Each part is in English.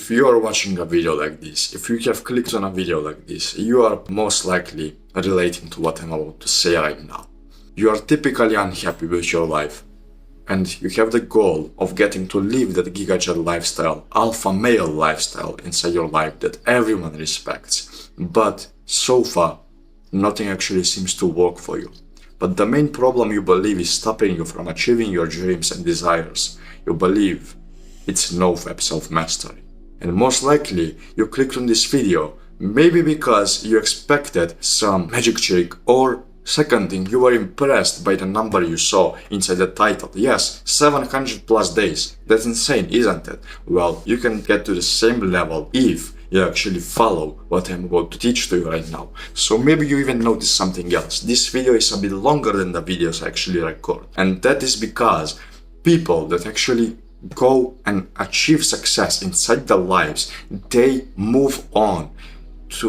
if you are watching a video like this, if you have clicked on a video like this, you are most likely relating to what I'm about to say right now. You are typically unhappy with your life, and you have the goal of getting to live that gigajet lifestyle, alpha male lifestyle inside your life that everyone respects. But so far, nothing actually seems to work for you. But the main problem you believe is stopping you from achieving your dreams and desires. You believe it's NoFap self-mastery. And most likely, you clicked on this video, maybe because you expected some magic trick, or second thing, you were impressed by the number you saw inside the title. Yes, 700 plus days. That's insane, isn't it? Well, you can get to the same level if you actually follow what I'm about to teach to you right now. So maybe you even notice something else. This video is a bit longer than the videos I actually record. And that is because people that actually go and achieve success inside their lives, they move on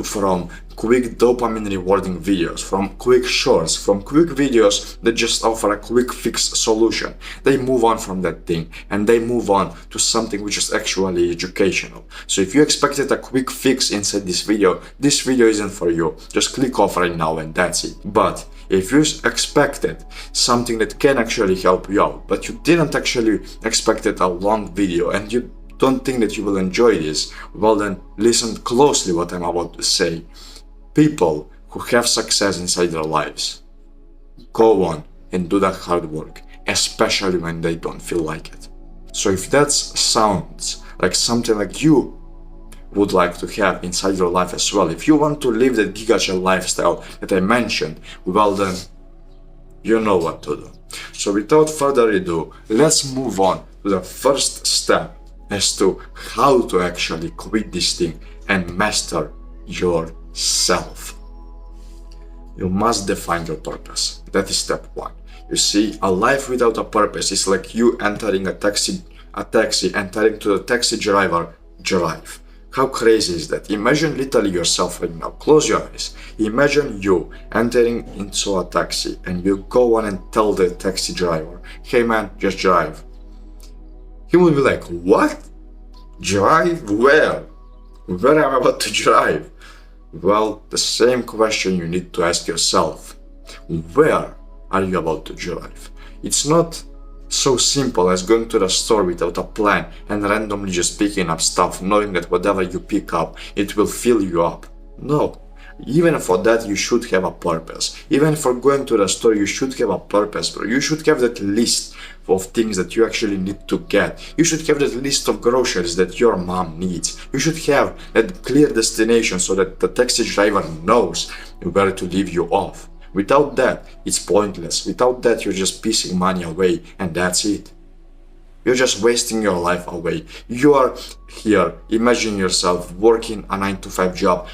from quick dopamine rewarding videos, from quick shorts, from quick videos that just offer a quick fix solution. They move on from that thing and they move on to something which is actually educational. So if you expected a quick fix inside this video isn't for you. Just click off right now and that's it. But if you expected something that can actually help you out, but you didn't actually expected a long video and you don't think that you will enjoy this, well then listen closely what I'm about to say. People who have success inside their lives go on and do that hard work, especially when they don't feel like it. So if that sounds like something like you would like to have inside your life as well, if you want to live that gigajet lifestyle that I mentioned, well then you know what to do. So without further ado, let's move on to the first step as to how to actually quit this thing and master yourself. You must define your purpose. That is step one. You see, a life without a purpose is like you entering a taxi and telling to the taxi driver, drive. How crazy is that? Imagine literally yourself right now. Close your eyes. Imagine you entering into a taxi and you go on and tell the taxi driver, hey man, just drive. He will be like, what? Drive? Where? Where am I about to drive? Well, the same question you need to ask yourself. Where are you about to drive? It's not so simple as going to the store without a plan and randomly just picking up stuff, knowing that whatever you pick up, it will fill you up. No. Even for that, you should have a purpose. Even for going to the store, you should have a purpose, bro. You should have that list of things that you actually need to get. You should have that list of groceries that your mom needs. You should have that clear destination so that the taxi driver knows where to leave you off. Without that, it's pointless. Without that, you're just pissing money away and that's it. You're just wasting your life away. You are here, imagine yourself working a 9-to-5 job,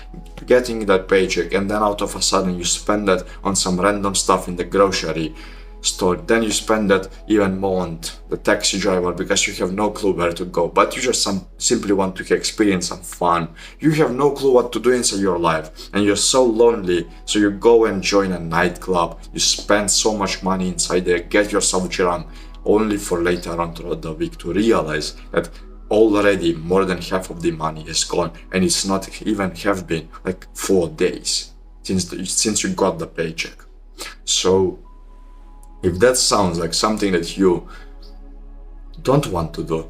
getting that paycheck, and then out of a sudden you spend that on some random stuff in the grocery store. Then you spend that even more on the taxi driver because you have no clue where to go, but you just simply want to experience some fun. You have no clue what to do inside your life and you're so lonely, so you go and join a nightclub. You spend so much money inside there, get yourself drunk, only for later on throughout the week to realize that already more than half of the money is gone, and it's not even have been like 4 days since you got the paycheck. So if that sounds like something that you don't want to do,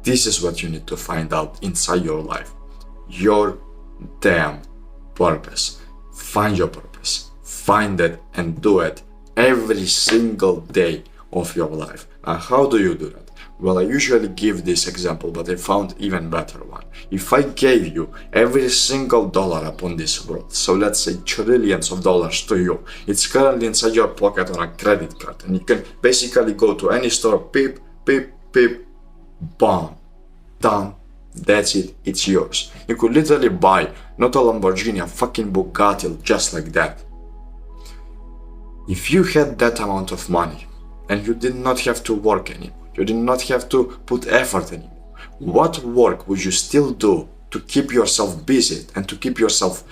this is what you need to find out inside your life. Your damn purpose. Find your purpose. Find it and do it every single day of your life. Now, how do you do that? Well, I usually give this example, but I found even better one. If I gave you every single dollar upon this world, so let's say trillions of dollars to you, it's currently inside your pocket on a credit card, and you can basically go to any store, beep, beep, beep, bam, done, that's it, it's yours. You could literally buy not a Lamborghini, a fucking Bugatti just like that. If you had that amount of money, and you did not have to work anymore, you did not have to put effort anymore, what work would you still do to keep yourself busy and to keep yourself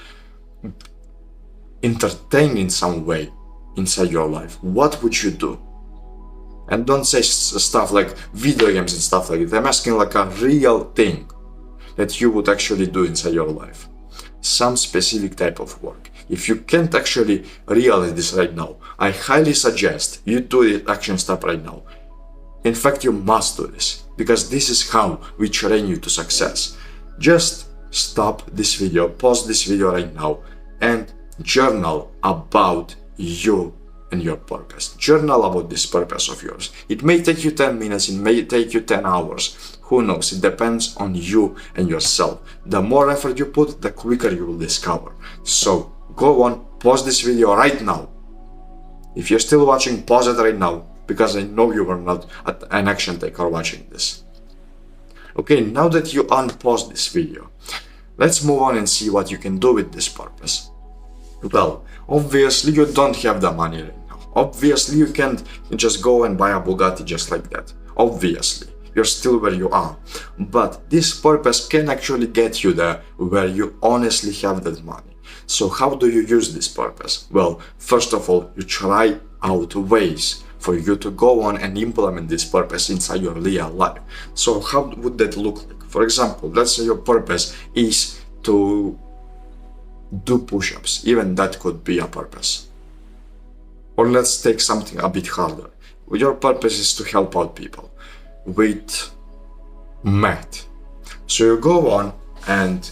entertained in some way inside your life? What would you do? And don't say stuff like video games and stuff like that. I'm asking like a real thing. that you would actually do inside your life. Some specific type of work. If you can't actually realize this right now, I highly suggest you do the action step right now. In fact, you must do this, because this is how we train you to success. Just stop this video, pause this video right now, and journal about you and your purpose. Journal about this purpose of yours. It may take you 10 minutes, it may take you 10 hours. Who knows? It depends on you and yourself. The more effort you put, the quicker you will discover. So go on, pause this video right now. If you're still watching, pause it right now, because I know you were not an action taker watching this. Okay, now that you unpause this video, let's move on and see what you can do with this purpose. Well, obviously you don't have the money right now. Obviously you can't just go and buy a Bugatti just like that. Obviously, you're still where you are. But this purpose can actually get you there where you honestly have that money. So how do you use this purpose? Well, first of all, you try out ways for you to go on and implement this purpose inside your real life. So how would that look like? For example, let's say your purpose is to do push-ups. Even that could be a purpose. Or let's take something a bit harder. Your purpose is to help out people with math. So you go on and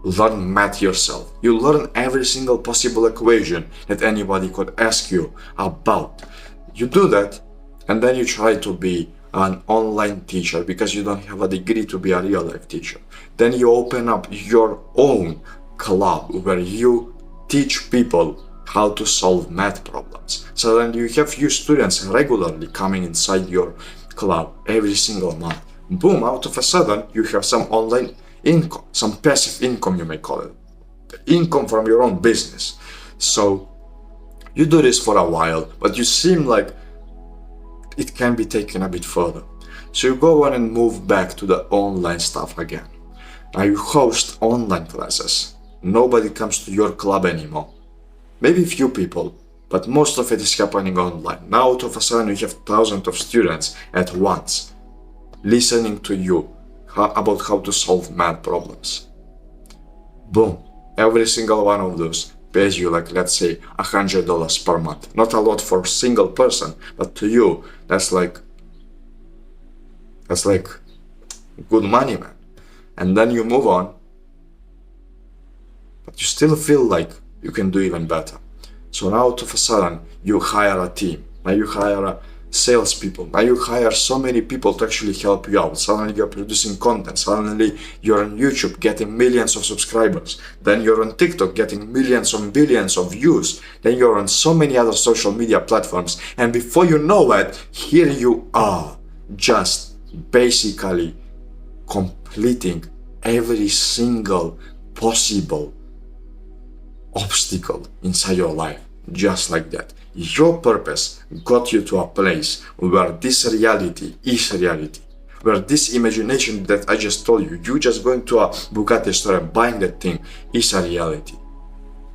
learn math yourself. You learn every single possible equation that anybody could ask you about. You do that, and then you try to be an online teacher because you don't have a degree to be a real life teacher. Then you open up your own club where you teach people how to solve math problems. So then you have few students regularly coming inside your club every single month. Boom, out of a sudden you have some online income, some passive income you may call it. Income from your own business. So you do this for a while, but you seem like it can be taken a bit further. So you go on and move back to the online stuff again. Now you host online classes. Nobody comes to your club anymore. Maybe few people, but most of it is happening online. Now out of a sudden you have thousands of students at once listening to you about how to solve math problems. Boom, every single one of those pays you like, let's say, $100 per month. Not a lot for a single person, but to you, that's like good money, man. And then you move on, but you still feel like you can do even better. So now out of a sudden, you hire a team. Now you hire salespeople. Now you hire so many people to actually help you out. Suddenly you're producing content. Suddenly you're on YouTube getting millions of subscribers. Then you're on TikTok getting millions and billions of views. Then you're on so many other social media platforms. And before you know it, here you are, just basically completing every single possible obstacle inside your life. Just like that. Your purpose got you to a place where this reality is reality. Where this imagination that I just told you, you just going to a Bugatti store and buying that thing, is a reality.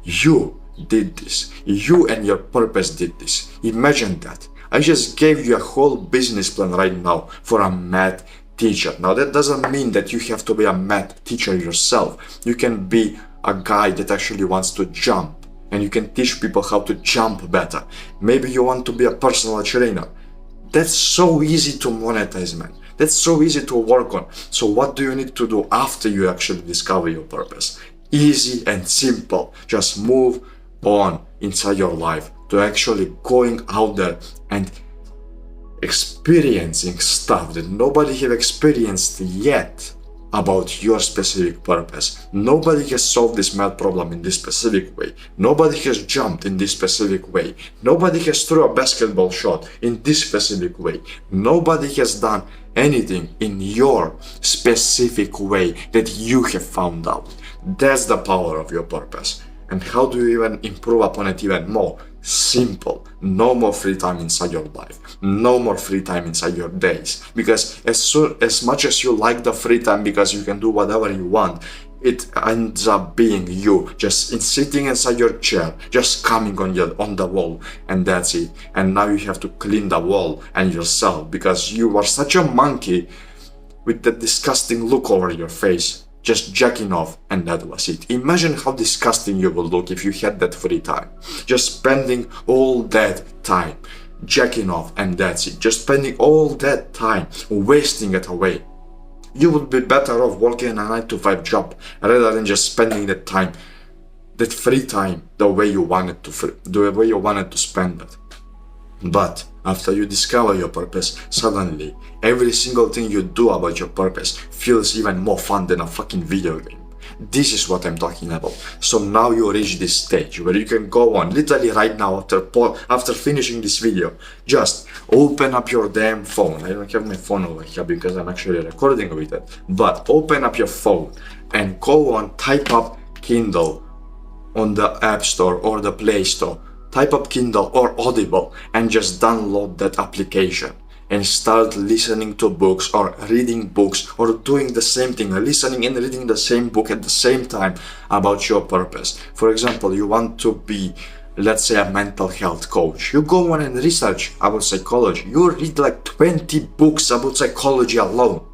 You did this. You and your purpose did this. Imagine that. I just gave you a whole business plan right now for a math teacher. Now that doesn't mean that you have to be a math teacher yourself. You can be a guy that actually wants to jump. And you can teach people how to jump better. Maybe you want to be a personal trainer. That's so easy to monetize, man. That's so easy to work on. So what do you need to do after you actually discover your purpose? Easy and simple. Just move on inside your life to actually going out there and experiencing stuff that nobody have experienced yet about your specific purpose. Nobody has solved this math problem in this specific way. Nobody has jumped in this specific way. Nobody has thrown a basketball shot in this specific way. Nobody has done anything in your specific way that you have found out. That's the power of your purpose. And how do you even improve upon it even more? Simple. No more free time inside your life. No more free time inside your days. Because as much as you like the free time because you can do whatever you want, it ends up being you just sitting inside your chair, just coming on the wall, and that's it. And now you have to clean the wall and yourself because you are such a monkey with that disgusting look over your face just jacking off, and that was it. Imagine how disgusting you would look if you had that free time. Just spending all that time jacking off, and that's it. Just spending all that time wasting it away. You would be better off working a 9-to-5 job rather than just spending that time, that free time, the way you wanted to spend it. But after you discover your purpose, suddenly every single thing you do about your purpose feels even more fun than a fucking video game. This is what I'm talking about. So now you reach this stage where you can go on, literally right now after finishing this video, just open up your damn phone. I don't have my phone over here because I'm actually recording with it. But open up your phone and go on, type up Kindle on the App Store or the Play Store. Type up Kindle or Audible and just download that application and start listening to books or reading books or doing the same thing, listening and reading the same book at the same time about your purpose. For example, you want to be, let's say, a mental health coach. You go on and research about psychology. You read like 20 books about psychology alone.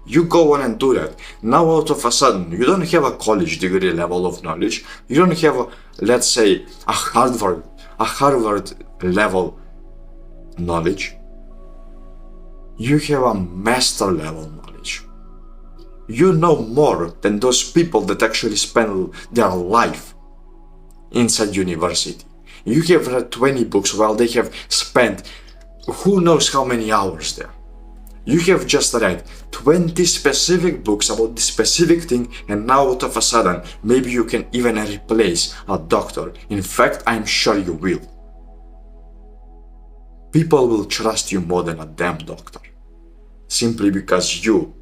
You go on and do that. Now all of a sudden, you don't have a college degree level of knowledge. You don't have, let's say, a Harvard level knowledge. You have a master level knowledge. You know more than those people that actually spend their life inside university. You have read 20 books while they have spent who knows how many hours there. You have just read 20 specific books about this specific thing, and now all of a sudden, maybe you can even replace a doctor. In fact, I'm sure you will. People will trust you more than a damn doctor. Simply because you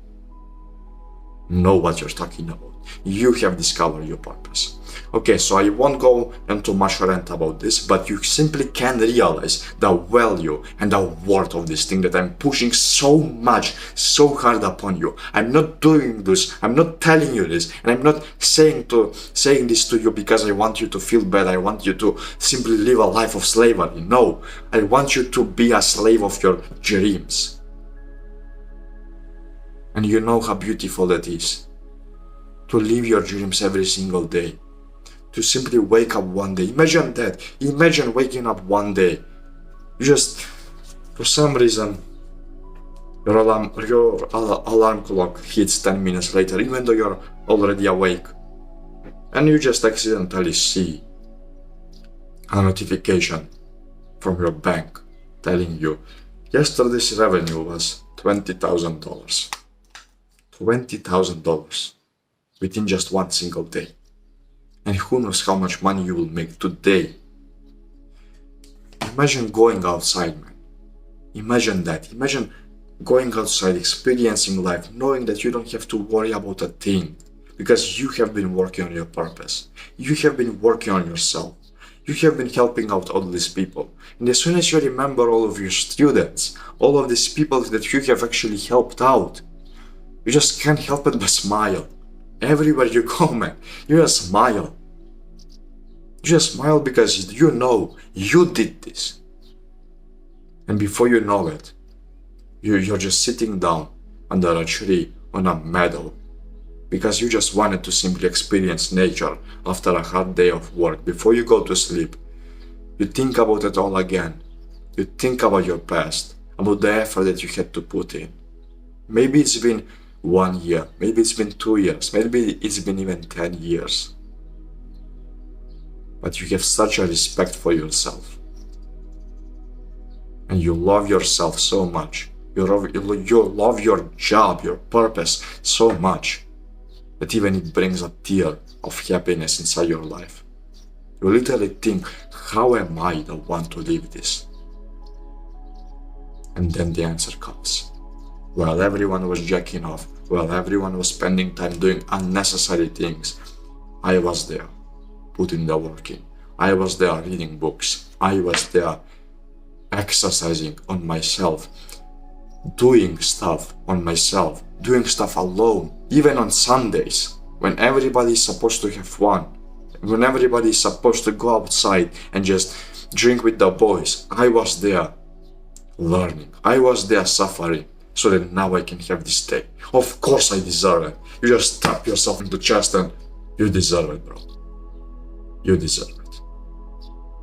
know what you're talking about. You have discovered your purpose. Okay, so I won't go into much rant about this, but you simply can realize the value and the worth of this thing that I'm pushing so much, so hard upon you. I'm not doing this, I'm not telling you this, and I'm not saying this to you because I want you to feel bad, I want you to simply live a life of slavery. No, I want you to be a slave of your dreams. And you know how beautiful that is. To live your dreams every single day. To simply wake up one day. Imagine that. Imagine waking up one day. You just, for some reason, your alarm clock hits 10 minutes later, even though you're already awake. And you just accidentally see a notification from your bank telling you, yesterday's revenue was $20,000. $20,000 within just one single day. And who knows how much money you will make today. Imagine going outside, man. Imagine that. Imagine going outside, experiencing life, knowing that you don't have to worry about a thing because you have been working on your purpose. You have been working on yourself. You have been helping out all these people. And as soon as you remember all of your students, all of these people that you have actually helped out, you just can't help it but smile. Everywhere you go, man, you just smile. You just smile because you know you did this. And before you know it, you're just sitting down under a tree on a meadow because you just wanted to simply experience nature after a hard day of work. Before you go to sleep, you think about it all again. You think about your past, about the effort that you had to put in. Maybe it's been 1 year, maybe it's been 2 years, maybe it's been even 10 years. But you have such a respect for yourself. And you love yourself so much. You love your job, your purpose so much that even it brings a tear of happiness inside your life. You literally think, how am I the one to live this? And then the answer comes. While everyone was jacking off, while everyone was spending time doing unnecessary things, I was there, putting the work in. I was there reading books. I was there exercising on myself, doing stuff on myself, doing stuff alone, even on Sundays, when everybody is supposed to have fun, when everybody is supposed to go outside and just drink with the boys. I was there learning. I was there suffering so that now I can have this day. Of course I deserve it. You just tap yourself in the chest and you deserve it, bro. You deserve it.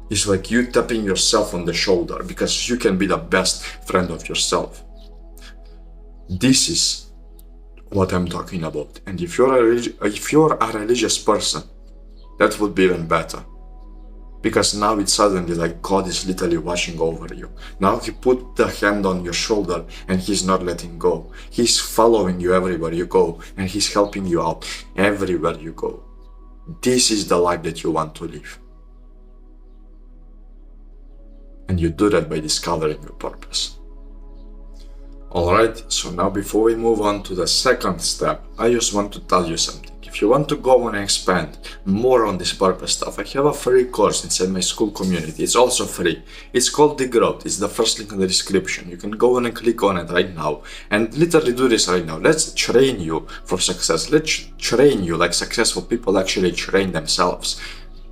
It's like you tapping yourself on the shoulder because you can be the best friend of yourself. This is what I'm talking about. And if you're a religious person, that would be even better. Because now it's suddenly like God is literally watching over you. Now He put the hand on your shoulder and He's not letting go. He's following you everywhere you go and He's helping you out everywhere you go. This is the life that you want to live. And you do that by discovering your purpose. Alright, so now before we move on to the second step, I just want to tell you something. If you want to go and expand more on this purpose stuff, I have a free course inside my school community. It's also free. It's called The Growth. It's the first link in the description. You can go and click on it right now and literally do this right now. Let's train you for success. Let's train you like successful people actually train themselves.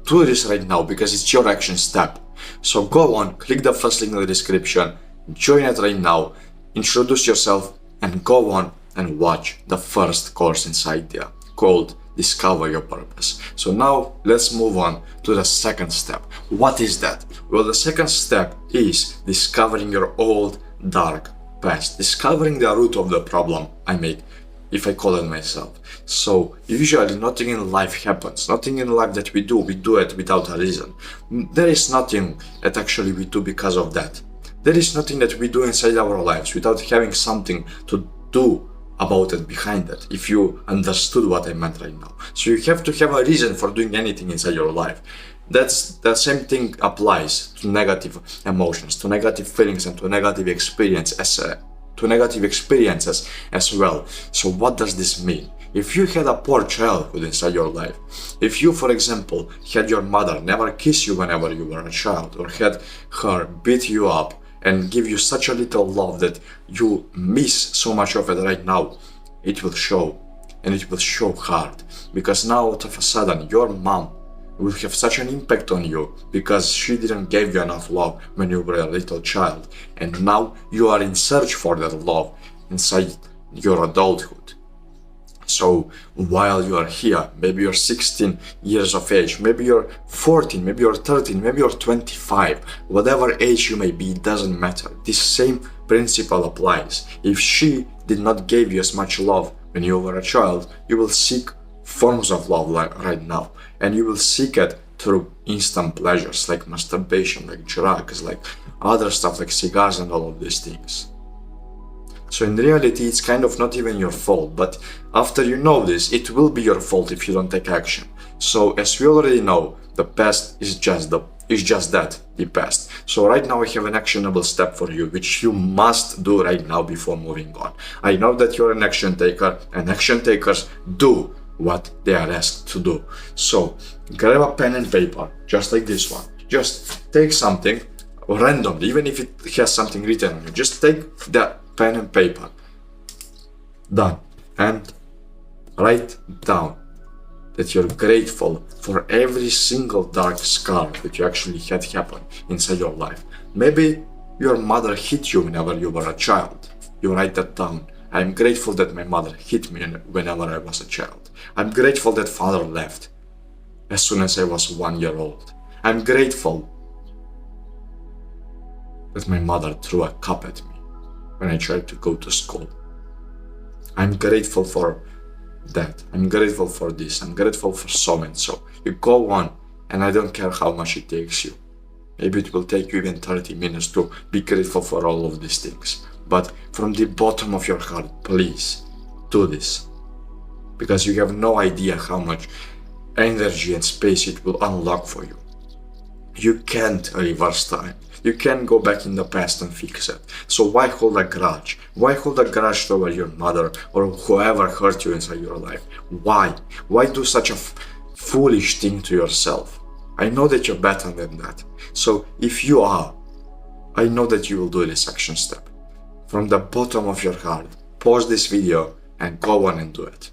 Do this right now because it's your action step. So go on, click the first link in the description, join it right now, introduce yourself, and go on and watch the first course inside there called Discover Your Purpose. So now let's move on to the second step. What is that? Well, the second step is discovering your old dark past, discovering the root of the problem if I call it myself. So usually nothing in life happens, nothing in life that we do it without a reason. There is nothing that actually we do because of that. There is nothing that we do inside our lives without having something to do about it behind it, if you understood what I meant right now. So you have to have a reason for doing anything inside your life. That's the same thing applies to negative emotions, to negative feelings, and to negative experiences as well. So what does this mean? If you had a poor childhood inside your life, if you, for example, had your mother never kiss you whenever you were a child, or had her beat you up and give you such a little love that you miss so much of it right now, it will show, and it will show hard, because now all of a sudden your mom will have such an impact on you because she didn't give you enough love when you were a little child, and now you are in search for that love inside your adulthood. So while you are here, maybe you're 16 years of age, maybe you're 14, maybe you're 13, maybe you're 25, whatever age you may be, it doesn't matter. This same principle applies. If she did not give you as much love when you were a child, you will seek forms of love right now, and you will seek it through instant pleasures like masturbation, like drugs, like other stuff like cigars and all of these things. So in reality, it's kind of not even your fault, but after you know this, it will be your fault if you don't take action. So as we already know, the past is just that, the past. So right now I have an actionable step for you, which you must do right now before moving on. I know that you're an action taker, and action takers do what they are asked to do. So grab a pen and paper, just like this one. Just take something randomly, even if it has something written on it. Just take that pen and paper. Done. And write down that you're grateful for every single dark scar that you actually had happen inside your life. Maybe your mother hit you whenever you were a child. You write that down. I'm grateful that my mother hit me whenever I was a child. I'm grateful that father left as soon as I was 1 year old. I'm grateful that my mother threw a cup at me when I tried to go to school. I'm grateful for that. I'm grateful for this. I'm grateful for so and so. You go on, and I don't care how much it takes you. Maybe it will take you even 30 minutes to be grateful for all of these things. But from the bottom of your heart, please do this. Because you have no idea how much energy and space it will unlock for you. You can't reverse time. You can't go back in the past and fix it. So why hold a grudge? Why hold a grudge toward your mother or whoever hurt you inside your life? Why? Why do such a foolish thing to yourself? I know that you're better than that. So if you are, I know that you will do this action step. From the bottom of your heart, pause this video and go on and do it.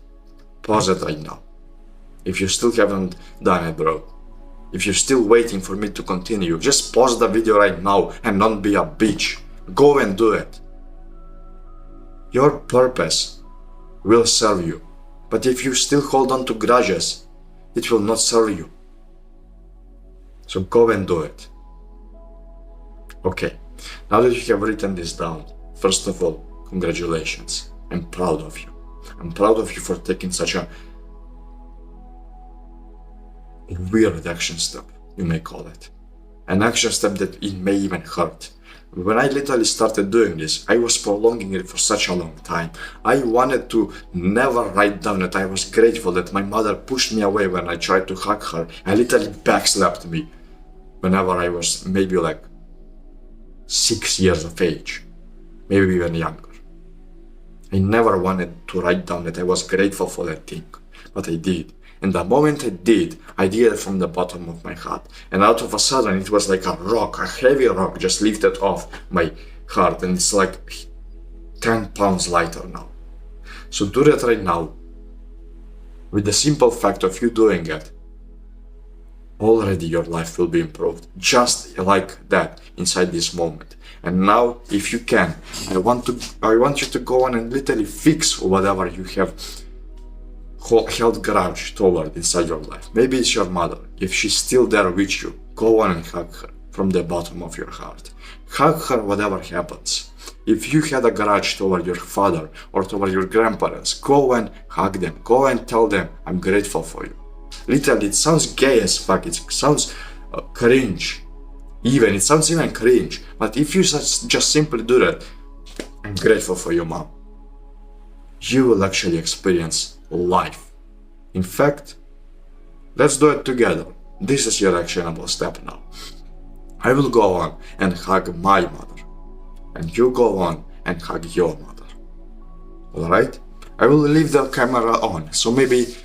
Pause it right now. If you still haven't done it, bro. If you're still waiting for me to continue, just pause the video right now and don't be a bitch. Go and do it. Your purpose will serve you. But if you still hold on to grudges, it will not serve you. So go and do it. Okay, now that you have written this down, first of all, congratulations. I'm proud of you. I'm proud of you for taking such a weird action step, you may call it. An action step that it may even hurt. When I literally started doing this, I was prolonging it for such a long time. I wanted to never write down that I was grateful that my mother pushed me away when I tried to hug her and literally backslapped me whenever I was maybe like 6 years of age, maybe even younger. I never wanted to write down that I was grateful for that thing, but I did. And the moment I did it from the bottom of my heart. And out of a sudden, it was like a rock, a heavy rock just lifted off my heart. And it's like 10 pounds lighter now. So do that right now. With the simple fact of you doing it, already your life will be improved. Just like that, inside this moment. And now, if you can, I want you to go on and literally fix whatever you have held grudge toward inside your life. Maybe it's your mother. If she's still there with you, go on and hug her from the bottom of your heart. Hug her whatever happens. If you had a grudge toward your father or toward your grandparents, go and hug them. Go and tell them, I'm grateful for you. Literally, it sounds gay as fuck. It sounds cringe. It sounds even cringe. But if you just simply do that, I'm grateful for you, mom, you will actually experience life. In fact, let's do it together. This is your actionable step now. I will go on and hug my mother, and you go on and hug your mother. Alright? I will leave the camera on, so maybe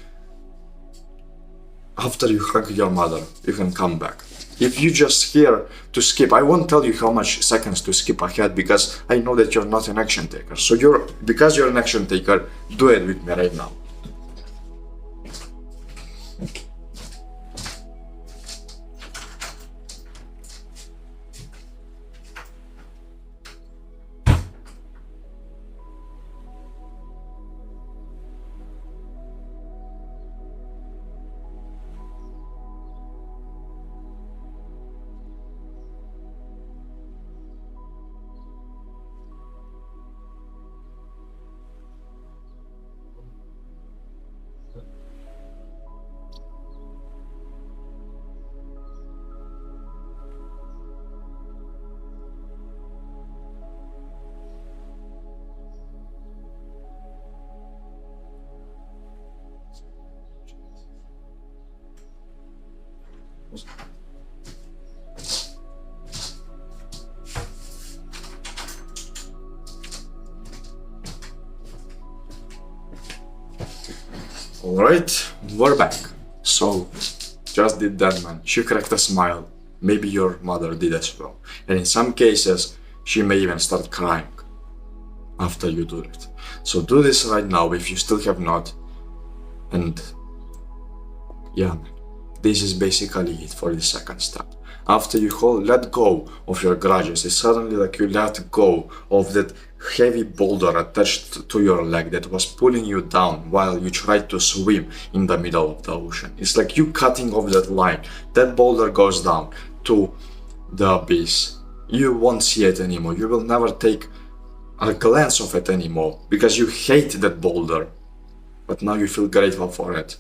after you hug your mother, you can come back. If you just here to skip, I won't tell you how much seconds to skip ahead because I know that you're not an action taker. So because you're an action taker, do it with me right now. Alright, we're back. So, just did that, man. She cracked a smile. Maybe your mother did as well. And in some cases, she may even start crying after you do it. So do this right now if you still have not. And yeah, man, this is basically it for the second step. After you let go of your grudges, it's suddenly like you let go of that heavy boulder attached to your leg that was pulling you down while you tried to swim in the middle of the ocean. It's like you cutting off that line. That boulder goes down to the abyss. You won't see it anymore. You will never take a glance of it anymore because you hate that boulder. But now you feel grateful for it.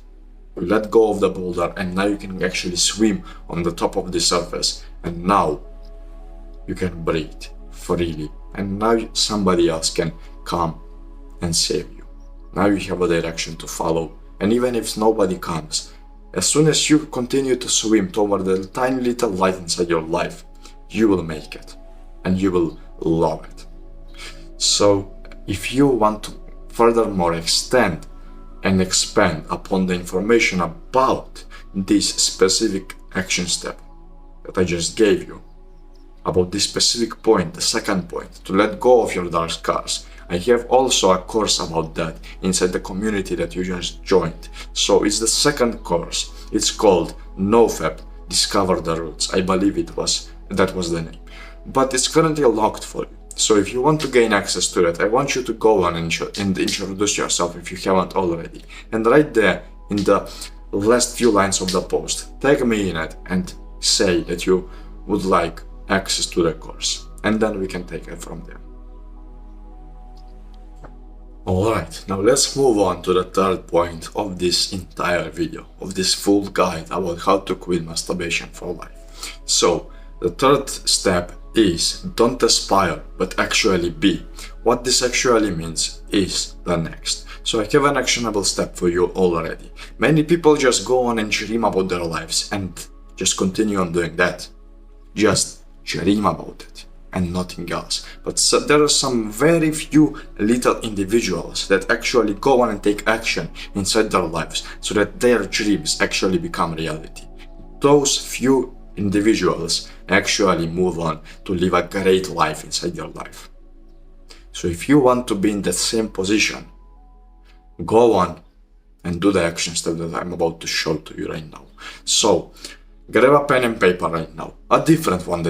You let go of the boulder and now you can actually swim on the top of the surface. And now you can breathe freely. And now somebody else can come and save you. Now you have a direction to follow. And even if nobody comes, as soon as you continue to swim toward the tiny little light inside your life, you will make it. And you will love it. So if you want to furthermore extend and expand upon the information about this specific action step that I just gave you, about this specific point, the second point, to let go of your dark scars, I have also a course about that inside the community that you just joined. So it's the second course. It's called NoFap, Discover the Roots. I believe that was the name. But it's currently locked for you. So if you want to gain access to that, I want you to go on and introduce yourself if you haven't already. And right there in the last few lines of the post, tag me in it and say that you would like access to the course. And then we can take it from there. Alright, now let's move on to the third point of this entire video, of this full guide about how to quit masturbation for life. So, the third step is don't aspire, but actually be. What this actually means is the next. So I have an actionable step for you already. Many people just go on and dream about their lives and just continue on doing that. Just dream about it and nothing else. But there are some very few little individuals that actually go on and take action inside their lives so that their dreams actually become reality. Those few individuals actually move on to live a great life inside their life. So if you want to be in that same position, go on and do the action step that I'm about to show to you right now. So grab a pen and paper right now, a different one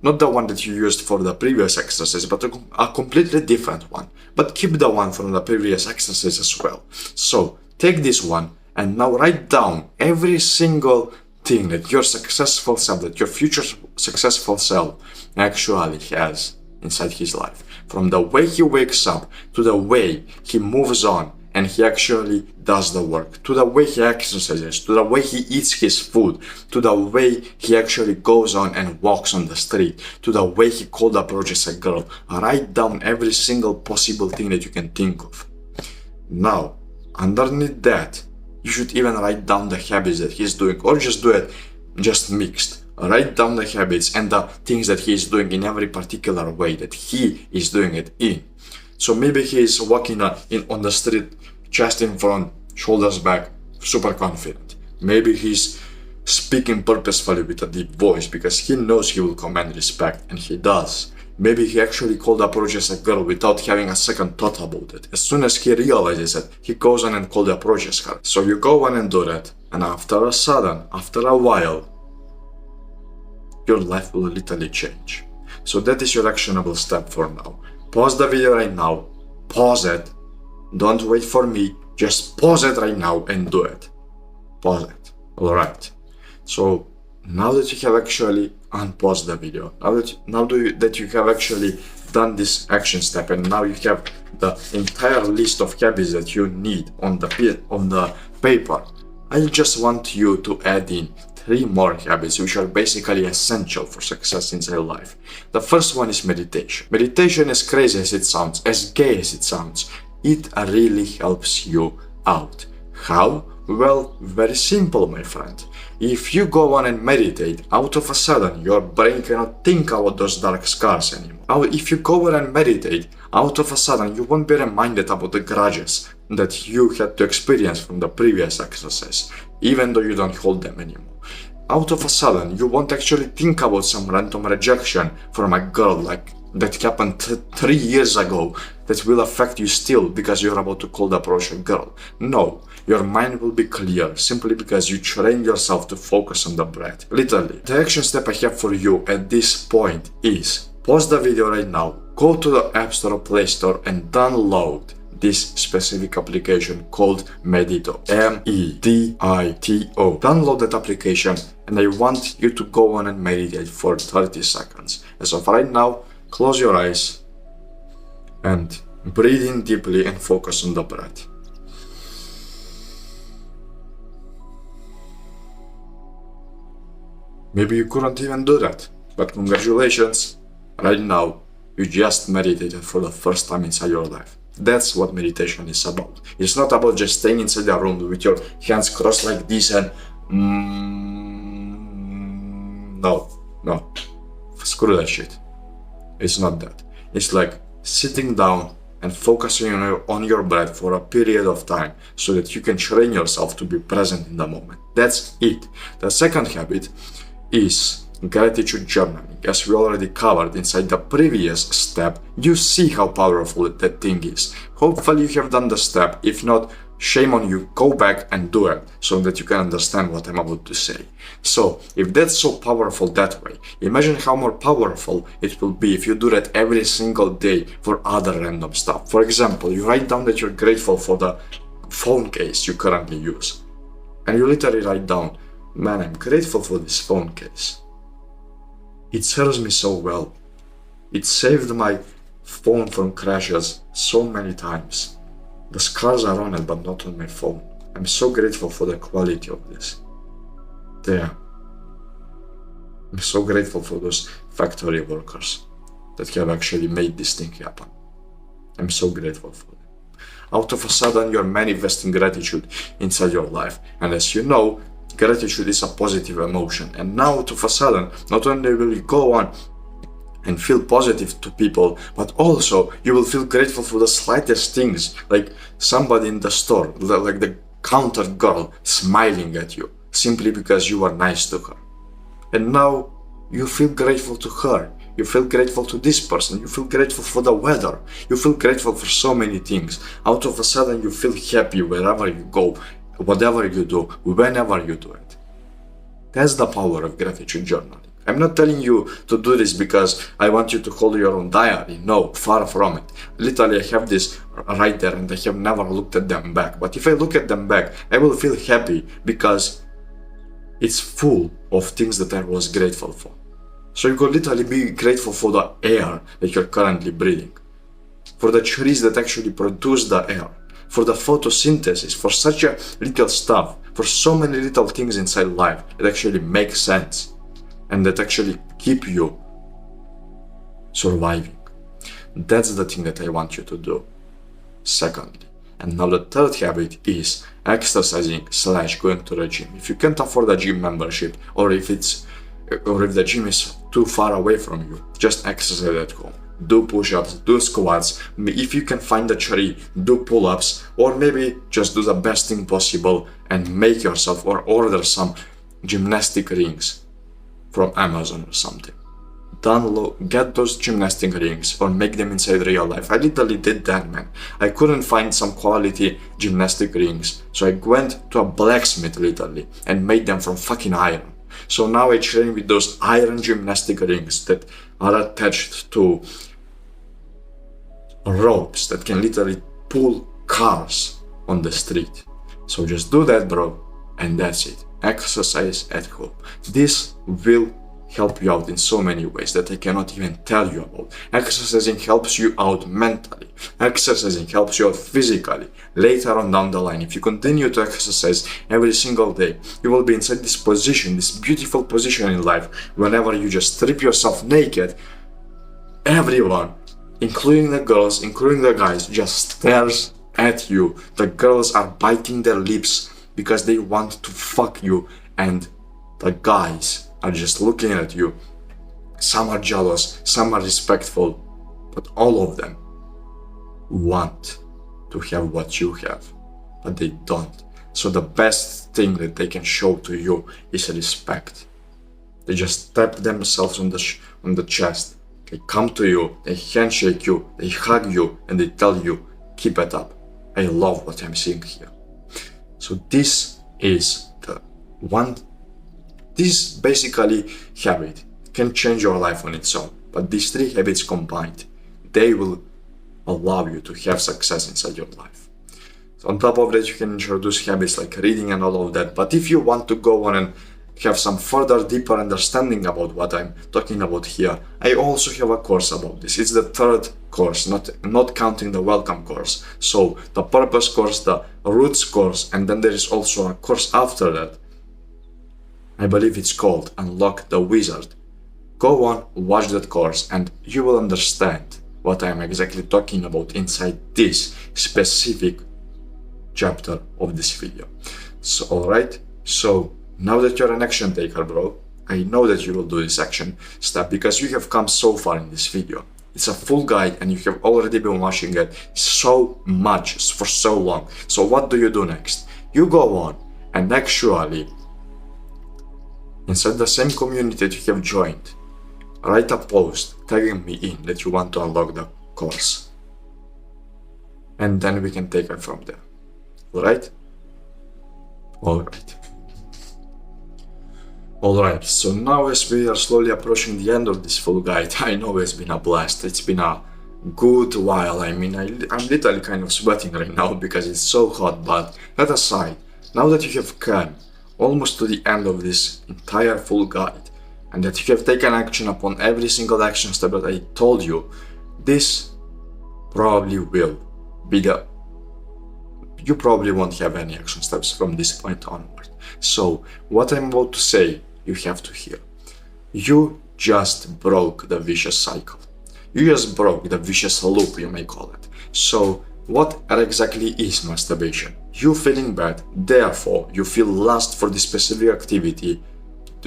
not the one that you used for the previous exercise, but a completely different one, but keep the one from the previous exercise as well. So take this one and now write down every single thing that your successful self, that your future successful self actually has inside his life. From the way he wakes up, to the way he moves on and he actually does the work, to the way he exercises, to the way he eats his food, to the way he actually goes on and walks on the street, to the way he cold approaches a girl. Write down every single possible thing that you can think of. Now, underneath that, you should even write down the habits that he's doing, or just do it just mixed. Write down the habits and the things that he is doing in every particular way that he is doing it in. So maybe he is walking on the street, chest in front, shoulders back, super confident. Maybe he's speaking purposefully with a deep voice because he knows he will command respect, and he does. Maybe he actually cold approaches a girl without having a second thought about it. As soon as he realizes it, he goes on and cold approaches her. So you go on and do that, and after a while, your life will literally change. So that is your actionable step for now. Pause the video right now, pause it, don't wait for me, just pause it right now and do it. Pause it. Alright. So now that you have actually unpaused the video, now that you have actually done this action step, and now you have the entire list of habits that you need on the paper, I just want you to add in 3 more habits which are basically essential for success in your life. The first one is meditation. Meditation, as crazy as it sounds, as gay as it sounds, it really helps you out. How? Well, very simple, my friend. If you go on and meditate, out of a sudden your brain cannot think about those dark scars anymore. If you go on and meditate, out of a sudden you won't be reminded about the grudges that you had to experience from the previous exercise, even though you don't hold them anymore. Out of a sudden, you won't actually think about some random rejection from a girl like that happened 3 years ago that will affect you still because you're about to cold approach a girl. No, your mind will be clear simply because you train yourself to focus on the breath. Literally, the action step I have for you at this point is pause the video right now, go to the App Store or Play Store and download this specific application called Medito, M-E-D-I-T-O. Download that application and I want you to go on and meditate for 30 seconds. As of right now, close your eyes and breathe in deeply and focus on the breath. Maybe you couldn't even do that, but congratulations, right now you just meditated for the first time inside your life. That's what meditation is about. It's not about just staying inside the room with your hands crossed like this and no, screw that shit. It's not that. It's like sitting down and focusing on your breath for a period of time so that you can train yourself to be present in the moment. That's it. The second habit is gratitude journaling. As we already covered inside the previous step, you see how powerful that thing is. Hopefully you have done the step. If not, shame on you, go back and do it so that you can understand what I'm about to say. So, if that's so powerful that way, imagine how more powerful it will be if you do that every single day for other random stuff. For example, you write down that you're grateful for the phone case you currently use. And you literally write down, man, I'm grateful for this phone case. It serves me so well. It saved my phone from crashes so many times. The scars are on it, but not on my phone. I'm so grateful for the quality of this. Damn. I'm so grateful for those factory workers that have actually made this thing happen. I'm so grateful for them. Out of a sudden, you're manifesting gratitude inside your life. And as you know, gratitude is a positive emotion. And now, out of a sudden, not only will you go on and feel positive to people, but also you will feel grateful for the slightest things, like somebody in the store, like the counter girl smiling at you simply because you are nice to her. And now you feel grateful to her, you feel grateful to this person, you feel grateful for the weather, you feel grateful for so many things. Out of a sudden you feel happy wherever you go, whatever you do, whenever you do it. That's the power of gratitude journaling. I'm not telling you to do this because I want you to hold your own diary. No, far from it. Literally, I have this right there and I have never looked at them back. But if I look at them back, I will feel happy because it's full of things that I was grateful for. So you could literally be grateful for the air that you're currently breathing, for the trees that actually produce the air, for the photosynthesis, for such a little stuff, for so many little things inside life that actually make sense and that actually keep you surviving. That's the thing that I want you to do. Secondly, and now the third habit is exercising / going to the gym. If you can't afford a gym membership, or if the gym is too far away from you, just exercise at home. Do push-ups, do squats. If you can find a tree, do pull-ups, or maybe just do the best thing possible and make yourself or order some gymnastic rings from Amazon or something. Get those gymnastic rings or make them inside real life. I literally did that, man. I couldn't find some quality gymnastic rings, so I went to a blacksmith literally and made them from fucking iron. So now I train with those iron gymnastic rings that are attached to ropes that can literally pull cars on the street. So just do that, bro, and that's it. Exercise at home. This will help you out in so many ways that I cannot even tell you about. Exercising helps you out mentally. Exercising helps you out physically. Later on down the line, if you continue to exercise every single day, you will be inside this position, this beautiful position in life, whenever you just strip yourself naked, everyone, including the girls, including the guys, just stares at you. The girls are biting their lips because they want to fuck you, and the guys are just looking at you. Some are jealous, some are respectful, but all of them want to have what you have, but they don't. So the best thing that they can show to you is respect. They just tap themselves on the chest. They come to you, they handshake you, they hug you, and they tell you, keep it up. I love what I'm seeing here. So this is the one. This basically habit can change your life on its own, but these three habits combined, they will allow you to have success inside your life. So on top of that, you can introduce habits like reading and all of that. But if you want to go on and have some further deeper understanding about what I'm talking about here, I also have a course about this. It's the third course, not counting the welcome course. So the purpose course, the roots course, and then there is also a course after that. I believe it's called Unlock the Wizard. Go on, watch that course, and you will understand what I'm exactly talking about inside this specific chapter of this video. So, alright, so now that you're an action taker, bro, I know that you will do this action step because you have come so far in this video. It's a full guide and you have already been watching it so much for so long. So what do you do next? You go on and actually, inside the same community that you have joined, write a post tagging me in that you want to unlock the course. And then we can take it from there. Alright? Alright, so now as we are slowly approaching the end of this full guide, I know it's been a blast. It's been a good while. I mean, I'm literally kind of sweating right now because it's so hot, but that aside, now that you have come almost to the end of this entire full guide, and that you have taken action upon every single action step that I told you, this probably will be you probably won't have any action steps from this point onward. So what I'm about to say, you have to hear. You just broke the vicious cycle. You just broke the vicious loop, you may call it. So what exactly is masturbation? You feeling bad, therefore you feel lust for this specific activity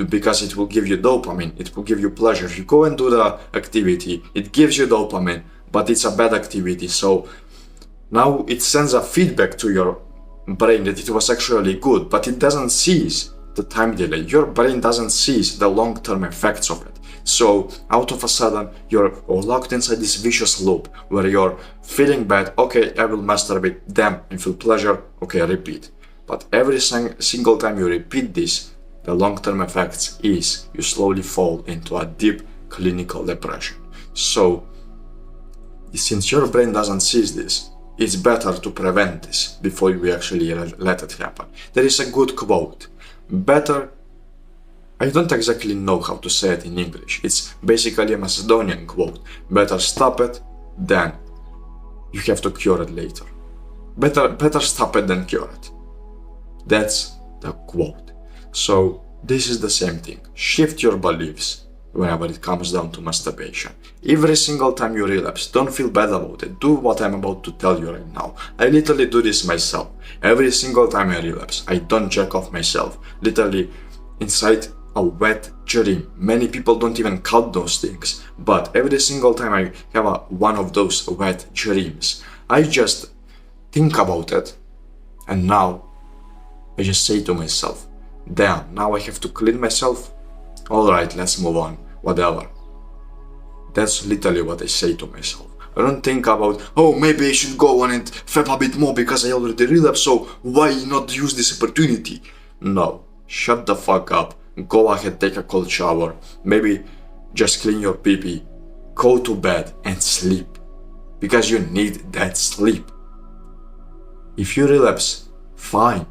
because it will give you dopamine, it will give you pleasure. You go and do the activity, it gives you dopamine, but it's a bad activity. So now it sends a feedback to your brain that it was actually good, but it doesn't seize the time delay. Your brain doesn't seize the long-term effects of it. So out of a sudden, you're locked inside this vicious loop where you're feeling bad, okay, I will masturbate, damn, I feel pleasure, okay, repeat. But every single time you repeat this, the long-term effects is you slowly fall into a deep clinical depression. So since your brain doesn't seize this, it's better to prevent this before you actually let it happen. There is a good quote. Better, I don't exactly know how to say it in English. It's basically a Macedonian quote. Better stop it than you have to cure it later. Better stop it than cure it. That's the quote. So this is the same thing. Shift your beliefs whenever it comes down to masturbation. Every single time you relapse, don't feel bad about it. Do what I'm about to tell you right now. I literally do this myself. Every single time I relapse, I don't jack off myself. Literally inside a wet dream. Many people don't even count those things. But every single time I have one of those wet dreams, I just think about it. And now I just say to myself, damn, now I have to clean myself. Alright, let's move on, whatever. That's literally what I say to myself. I don't think about, oh, maybe I should go on and fap a bit more because I already relapsed, so why not use this opportunity? No, shut the fuck up. Go ahead, take a cold shower. Maybe just clean your pee-pee. Go to bed and sleep. Because you need that sleep. If you relapse, fine.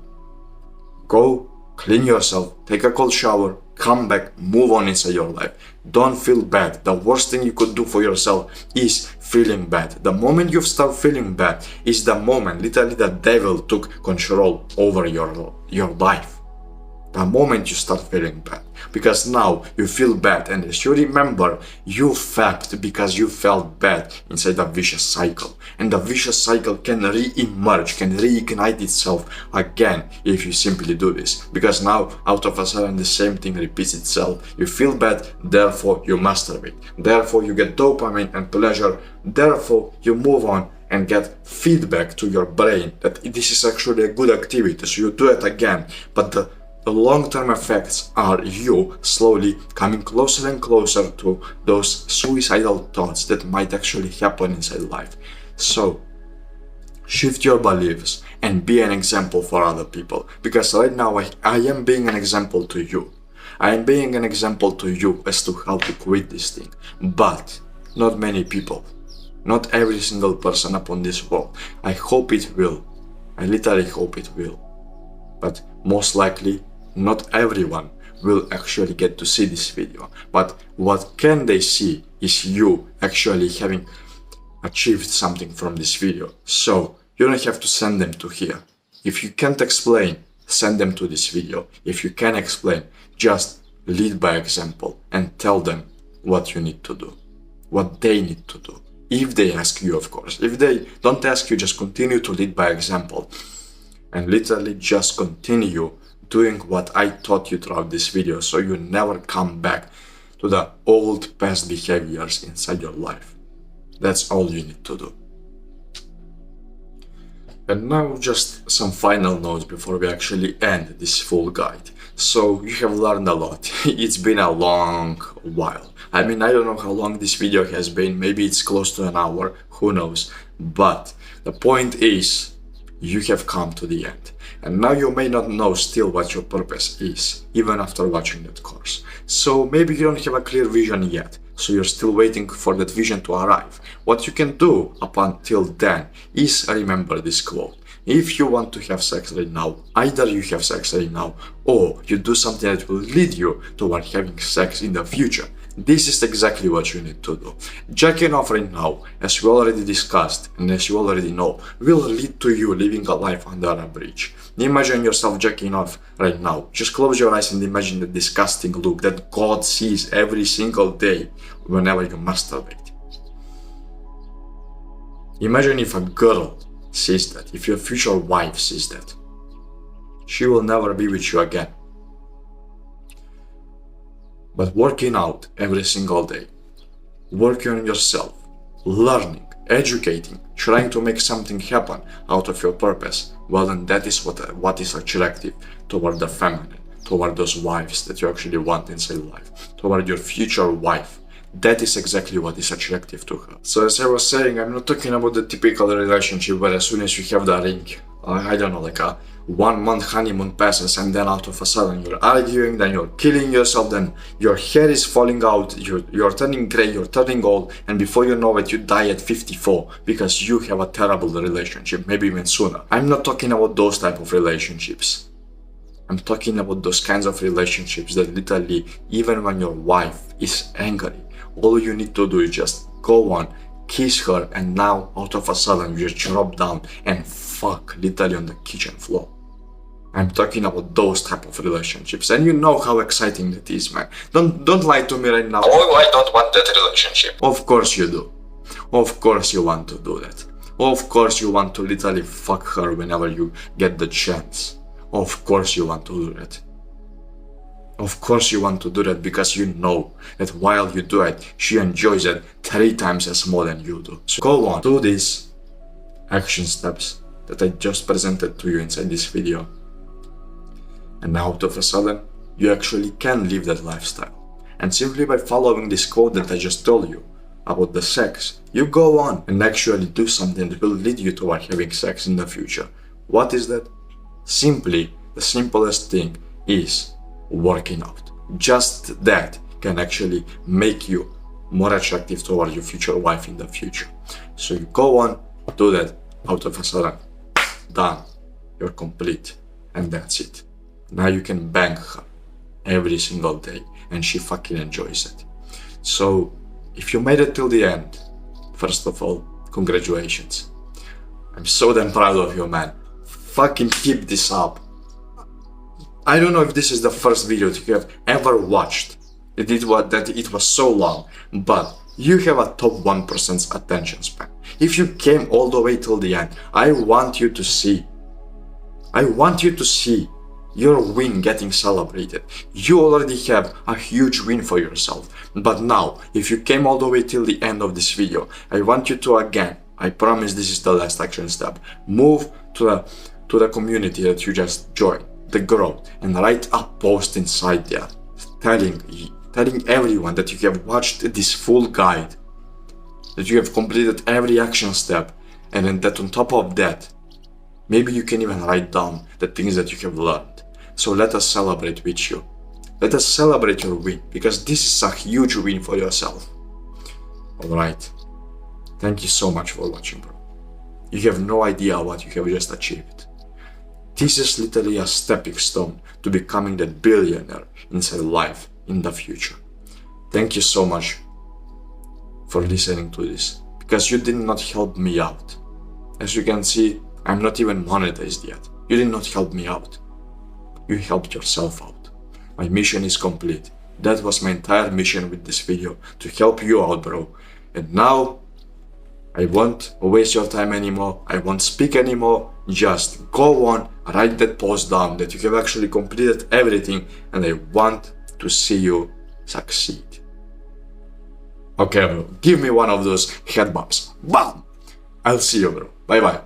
Go, clean yourself, take a cold shower, come back, move on inside your life. Don't feel bad. The worst thing you could do for yourself is feeling bad. The moment you start feeling bad is the moment literally the devil took control over your life. The moment you start feeling bad, because now you feel bad, and as you remember, you fapped because you felt bad inside a vicious cycle, and the vicious cycle can re-emerge, can reignite itself again if you simply do this, because now out of a sudden the same thing repeats itself. You feel bad, therefore you masturbate, therefore you get dopamine and pleasure, therefore you move on and get feedback to your brain that this is actually a good activity, so you do it again. But the long-term effects are you slowly coming closer and closer to those suicidal thoughts that might actually happen inside life. So shift your beliefs and be an example for other people, because right now I am being an example to you. I am being an example to you as to how to quit this thing, but not many people, not every single person upon this world. I hope it will. I literally hope it will, but most likely not everyone will actually get to see this video. But what can they see is you actually having achieved something from this video. So you don't have to send them to here. If you can't explain, send them to this video. If you can explain, just lead by example and tell them what you need to do, what they need to do. If they ask you, of course. If they don't ask you, just continue to lead by example and literally just continue doing what I taught you throughout this video, so you never come back to the old past behaviors inside your life. That's all you need to do. And now just some final notes before we actually end this full guide. So you have learned a lot. It's been a long while. I mean, I don't know how long this video has been. Maybe it's close to an hour, who knows. But the point is, you have come to the end. And now you may not know still what your purpose is, even after watching that course. So maybe you don't have a clear vision yet, so you're still waiting for that vision to arrive. What you can do up until then is remember this quote. If you want to have sex right now, either you have sex right now or you do something that will lead you toward having sex in the future. This is exactly what you need to do. Jacking off right now, as we already discussed and as you already know, will lead to you living a life under a bridge. Imagine yourself jacking off right now. Just close your eyes and imagine the disgusting look that God sees every single day whenever you masturbate. Imagine if a girl sees that, if your future wife sees that. She will never be with you again. But working out every single day, working on yourself, learning, educating, trying to make something happen out of your purpose, well then that is what is attractive toward the feminine, toward those wives that you actually want inside life, toward your future wife. That is exactly what is attractive to her. So as I was saying, I'm not talking about the typical relationship where as soon as you have the ring, I don't know, like a 1 month honeymoon passes and then out of a sudden you're arguing, then you're killing yourself, then your hair is falling out, you're turning gray, you're turning old, and before you know it you die at 54 because you have a terrible relationship, maybe even sooner. I'm not talking about those type of relationships. I'm talking about those kinds of relationships that literally, even when your wife is angry, all you need to do is just go on, kiss her, and now out of a sudden you just drop down and fuck literally on the kitchen floor. I'm talking about those type of relationships, and you know how exciting that is, man. Don't lie to me right now. Oh, I don't want that relationship. Of course you do. Of course you want to do that. Of course you want to literally fuck her whenever you get the chance. Of course you want to do that. Of course you want to do that because you know that while you do it, she enjoys it 3 times as more than you do. So go on, do these action steps that I just presented to you inside this video. And now out of a sudden, you actually can live that lifestyle. And simply by following this quote that I just told you about the sex, you go on and actually do something that will lead you toward having sex in the future. What is that? Simply, the simplest thing is working out. Just that can actually make you more attractive toward your future wife in the future. So you go on, do that, out of a sudden, done, you're complete, and that's it. Now you can bang her every single day and she fucking enjoys it. So if you made it till the end, first of all, congratulations. I'm so damn proud of you, man. Fucking keep this up. I don't know if this is the first video that you have ever watched that it was so long, but you have a top 1% attention span. If you came all the way till the end, I want you to see your win getting celebrated. You already have a huge win for yourself. But now, if you came all the way till the end of this video, I want you to again, I promise this is the last action step, move to the community that you just joined, the growth, and write a post inside there telling everyone that you have watched this full guide, that you have completed every action step, and then that on top of that, maybe you can even write down the things that you have learned. So let us celebrate with you. Let us celebrate your win, because this is a huge win for yourself. Alright. Thank you so much for watching, bro. You have no idea what you have just achieved. This is literally a stepping stone to becoming that billionaire inside life in the future. Thank you so much for listening to this, because you did not help me out. As you can see, I'm not even monetized yet. You did not help me out. You helped yourself out. My mission is complete. That was my entire mission with this video, to help you out, bro. And now, I won't waste your time anymore. I won't speak anymore. Just go on, write that post down that you have actually completed everything, and I want to see you succeed. Okay, bro, give me one of those head bumps. Bam! I'll see you, bro. Bye bye.